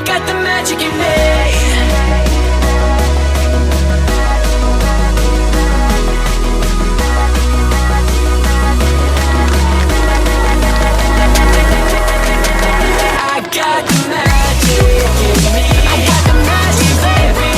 got the magic in me. I got the magic in me. I got the magic, baby.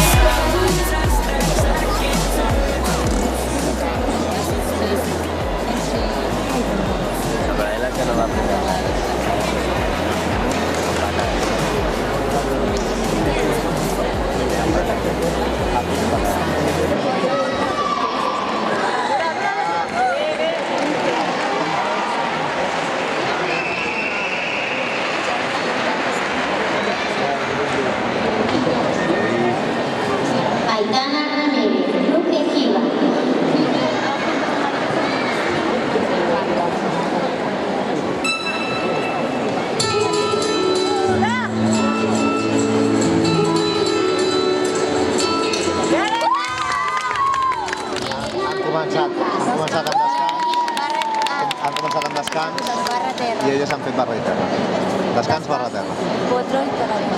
Aitana Ramírez, Club Ejiba. Han començat amb descans i elles han fet barra i terra. Descans, barra, terra. Potro i terra.